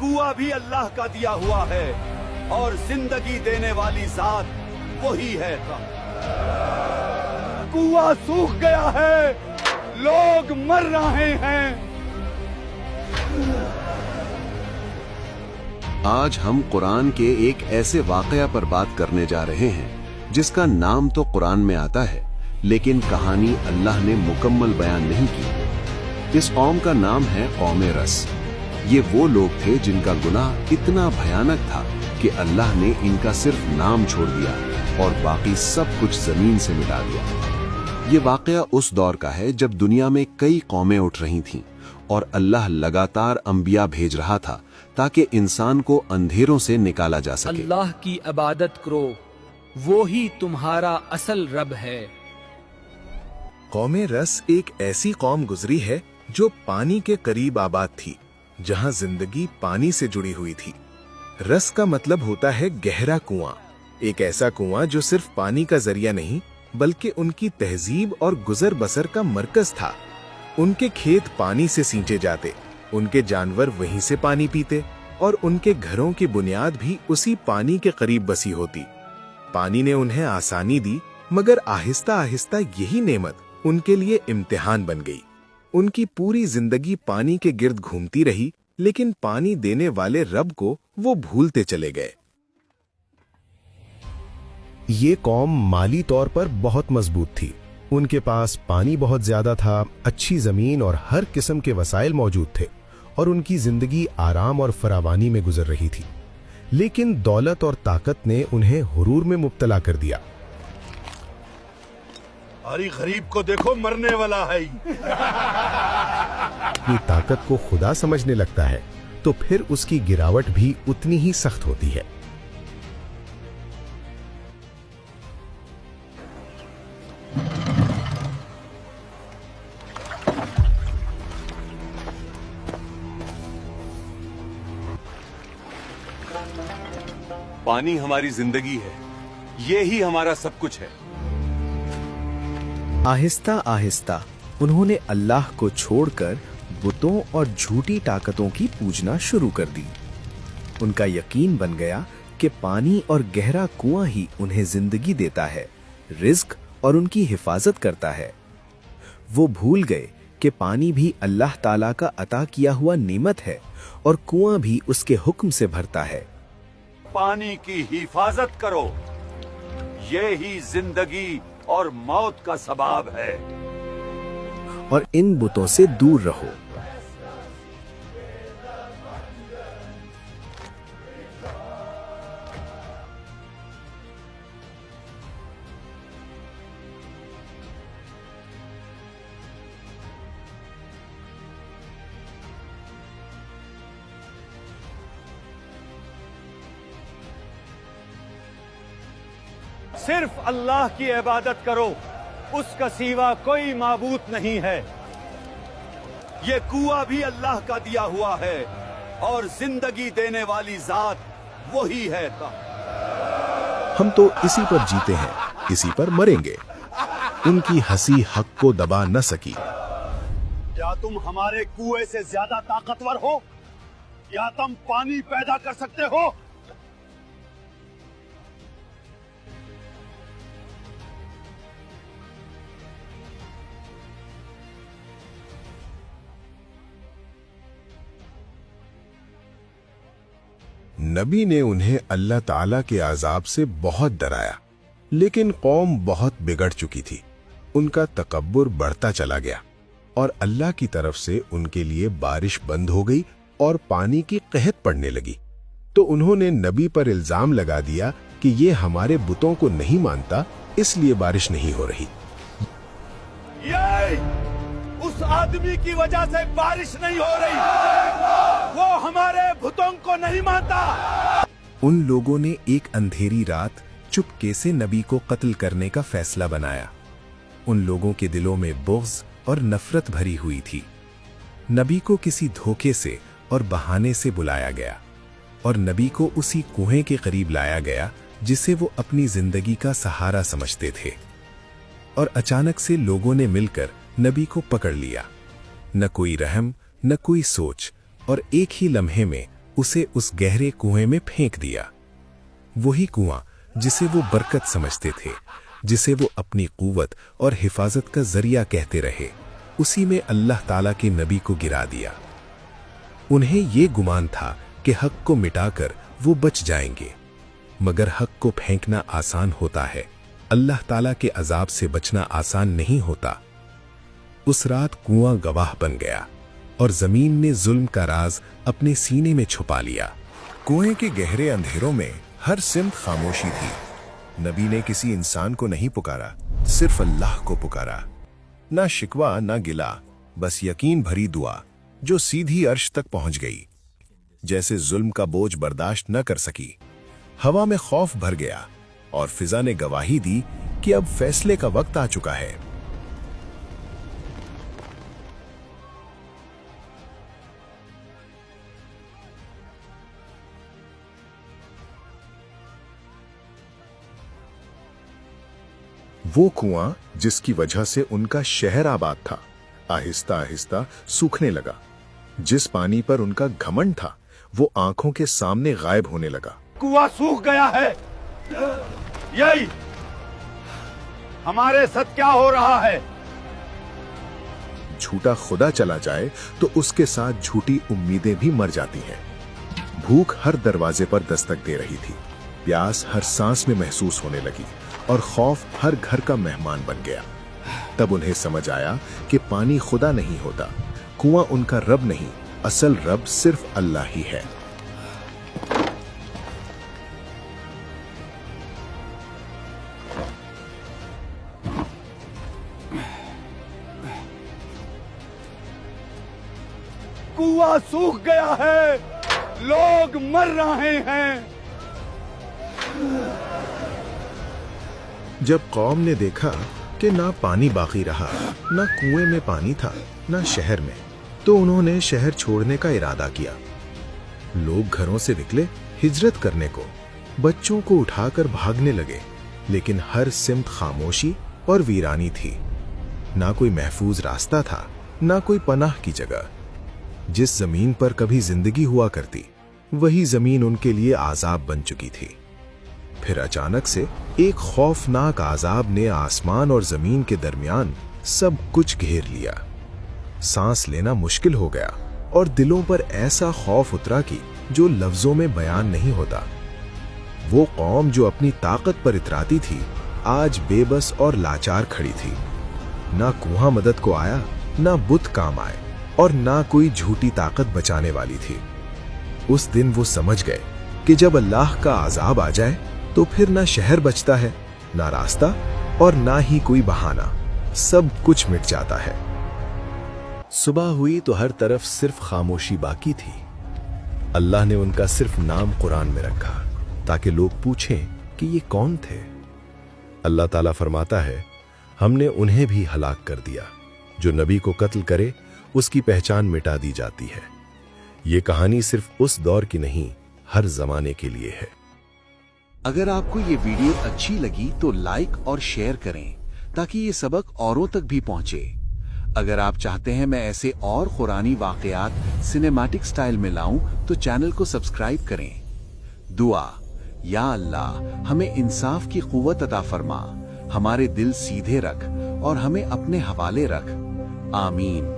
कुआं भी अल्लाह का दिया हुआ है और जिंदगी देने वाली जात वही है। कुआं सूख गया है, लोग मर रहे हैं। आज हम कुरान के एक ऐसे वाकया पर बात करने जा रहे हैं जिसका नाम तो कुरान में आता है, लेकिन कहानी अल्लाह ने मुकम्मल बयान नहीं की। इस कौम का नाम है कौम रस। ये वो लोग थे जिनका गुनाह इतना भयानक था कि अल्लाह ने इनका सिर्फ नाम छोड़ दिया और बाकी सब कुछ जमीन से मिटा दिया। ये वाकया उस दौर का है जब दुनिया में कई कौमें उठ रही थीं और अल्लाह लगातार अंबिया भेज रहा था ताकि इंसान को अंधेरों से निकाला जा सके। अल्लाह की इबादत करो, वो ही तुम्हारा असल रब है। कौम रस एक ऐसी कौम गुजरी है जो पानी के करीब आबाद थी, जहां जिंदगी पानी से जुड़ी हुई थी। रस का मतलब होता है गहरा कुआं, एक ऐसा कुआं जो सिर्फ पानी का जरिया नहीं बल्कि उनकी तहजीब और गुजर बसर का मरकज था। उनके खेत पानी से सींचे जाते, उनके जानवर वहीं से पानी पीते और उनके घरों की बुनियाद भी उसी पानी के करीब बसी होती। पानी ने उन्हें आसानी दी, मगर आहिस्ता आहिस्ता यही नेमत उनके लिए इम्तिहान बन गई। उनकी पूरी जिंदगी पानी के गिर्द घूमती रही, लेकिन पानी देने वाले रब को वो भूलते चले गए। ये कौम माली तौर पर बहुत मजबूत थी। उनके पास पानी बहुत ज्यादा था, अच्छी जमीन और हर किस्म के वसाइल मौजूद थे और उनकी जिंदगी आराम और फरावानी में गुजर रही थी। लेकिन दौलत और ताकत ने उन्हें हुरूर में मुब्तला कर दिया। अरे गरीब को देखो, मरने वाला है। ये ताकत को खुदा समझने लगता है तो फिर उसकी गिरावट भी उतनी ही सख्त होती है। पानी हमारी जिंदगी है, ये ही हमारा सब कुछ है। आहिस्ता आहिस्ता उन्होंने अल्लाह को छोड़कर बुतों और झूठी ताकतों की पूजना शुरू कर दी। उनका यकीन बन गया कि पानी और गहरा कुआं ही उन्हें जिंदगी देता है, रिज्क और उनकी हिफाजत करता है। वो भूल गए कि पानी भी अल्लाह ताला का अता किया हुआ नेमत है और कुआं भी उसके हुक्म से भरता है। पानी की हिफाजत करो, ये ही जिंदगी और मौत का सबब है। और इन बुतों से दूर रहो। सिर्फ अल्लाह की इबादत करो, उसका सिवा कोई माबूद नहीं है। ये कुआं भी अल्लाह का दिया हुआ है और जिंदगी देने वाली जात वही है। हम तो इसी पर जीते हैं, इसी पर मरेंगे। उनकी हंसी हक को दबा न सकी। क्या तुम हमारे कुएं से ज्यादा ताकतवर हो? क्या तुम पानी पैदा कर सकते हो? नबी ने उन्हें अल्लाह ताला के अजाब से बहुत डराया, लेकिन कौम बहुत बिगड़ चुकी थी। उनका तकब्बुर बढ़ता चला गया और अल्लाह की तरफ से उनके लिए बारिश बंद हो गई और पानी की कहत पड़ने लगी। तो उन्होंने नबी पर इल्जाम लगा दिया कि ये हमारे बुतों को नहीं मानता, इसलिए बारिश नहीं हो रही। ये उस आदमी की वजह से बारिश नहीं हो रही, वो हमारे बुतों को नहीं मानता। उन लोगों ने एक अंधेरी रात चुपके से नबी को कत्ल करने का फैसला बनाया। उन लोगों के दिलों में बुग़्ज़ और नफरत भरी हुई थी। नबी को किसी धोखे से और बहाने से बुलाया गया और नबी को उसी कुएं के करीब लाया गया जिसे वो अपनी जिंदगी का सहारा समझते थे। और अचानक से लोगों ने मिलकर नबी को पकड़ लिया। न कोई रहम, न कोई सोच, और एक ही लम्हे में उसे उस गहरे कुएं में फेंक दिया। वही कुआं जिसे वो बरकत समझते थे, जिसे वो अपनी कुव्वत और हिफाजत का जरिया कहते रहे, उसी में अल्लाह ताला के नबी को गिरा दिया। उन्हें ये गुमान था कि हक को मिटाकर वो बच जाएंगे, मगर हक को फेंकना आसान होता है, अल्लाह ताला के अजाब से बचना आसान नहीं होता। उस रात कुआं गवाह बन गया और जमीन ने जुल्म का राज अपने सीने में छुपा लिया। कुएं के गहरे अंधेरों में हर सिमत खामोशी थी। नबी ने किसी इंसान को नहीं पुकारा, सिर्फ अल्लाह को पुकारा। ना शिकवा ना गिला, बस यकीन भरी दुआ जो सीधी अर्श तक पहुंच गई। जैसे जुल्म का बोझ बर्दाश्त न कर सकी, हवा में खौफ भर गया और फिजा ने गवाही दी कि अब फैसले का वक्त आ चुका है। वो कुआं जिसकी वजह से उनका शहर आबाद था, आहिस्ता आहिस्ता सूखने लगा। जिस पानी पर उनका घमंड था, वो आंखों के सामने गायब होने लगा। कुआं सूख गया है। यही हमारे साथ क्या हो रहा है? झूठा खुदा चला जाए तो उसके साथ झूठी उम्मीदें भी मर जाती हैं। भूख हर दरवाजे पर दस्तक दे रही थी, प्यास हर सांस में महसूस होने लगी और खौफ हर घर का मेहमान बन गया। तब उन्हें समझ आया कि पानी खुदा नहीं होता, कुआं उनका रब नहीं, असल रब सिर्फ अल्लाह ही है। कुआं सूख गया है, लोग मर रहे हैं। जब कौम ने देखा कि ना पानी बाकी रहा, ना कुएं में पानी था, ना शहर में, तो उन्होंने शहर छोड़ने का इरादा किया। लोग घरों से निकले हिजरत करने को, बच्चों को उठाकर भागने लगे, लेकिन हर सिमत खामोशी और वीरानी थी। ना कोई महफूज रास्ता था, ना कोई पनाह की जगह। जिस जमीन पर कभी जिंदगी हुआ करती, वही जमीन उनके लिए आजाब बन चुकी थी। फिर अचानक से एक खौफनाक आजाब ने आसमान और जमीन के दरमियान सब कुछ घेर लिया। सांस लेना मुश्किल हो गया और दिलों पर ऐसा खौफ उतरा कि जो लफ्जों में बयान नहीं होता। वो कौम जो अपनी ताकत पर इतराती थी, आज बेबस और लाचार खड़ी थी। ना कुआं मदद को आया, ना बुत काम आए, और ना कोई झूठी ताकत बचाने वाली थी। उस दिन वो समझ गए कि जब अल्लाह का अजाब आ जाए तो फिर ना शहर बचता है, ना रास्ता, और ना ही कोई बहाना। सब कुछ मिट जाता है। सुबह हुई तो हर तरफ सिर्फ खामोशी बाकी थी। अल्लाह ने उनका सिर्फ नाम कुरान में रखा ताकि लोग पूछें कि ये कौन थे। अल्लाह ताला फरमाता है, हमने उन्हें भी हलाक कर दिया। जो नबी को कत्ल करे उसकी पहचान मिटा दी जाती है। ये कहानी सिर्फ उस दौर की नहीं, हर जमाने के लिए है। अगर आपको ये वीडियो अच्छी लगी तो लाइक और शेयर करें ताकि ये सबक औरों तक भी पहुंचे। अगर आप चाहते हैं मैं ऐसे और कुरानी वाकयात सिनेमैटिक स्टाइल में लाऊं तो चैनल को सब्सक्राइब करें। दुआ, या अल्लाह हमें इंसाफ की कुव्वत अता फरमा, हमारे दिल सीधे रख और हमें अपने हवाले रख। आमीन।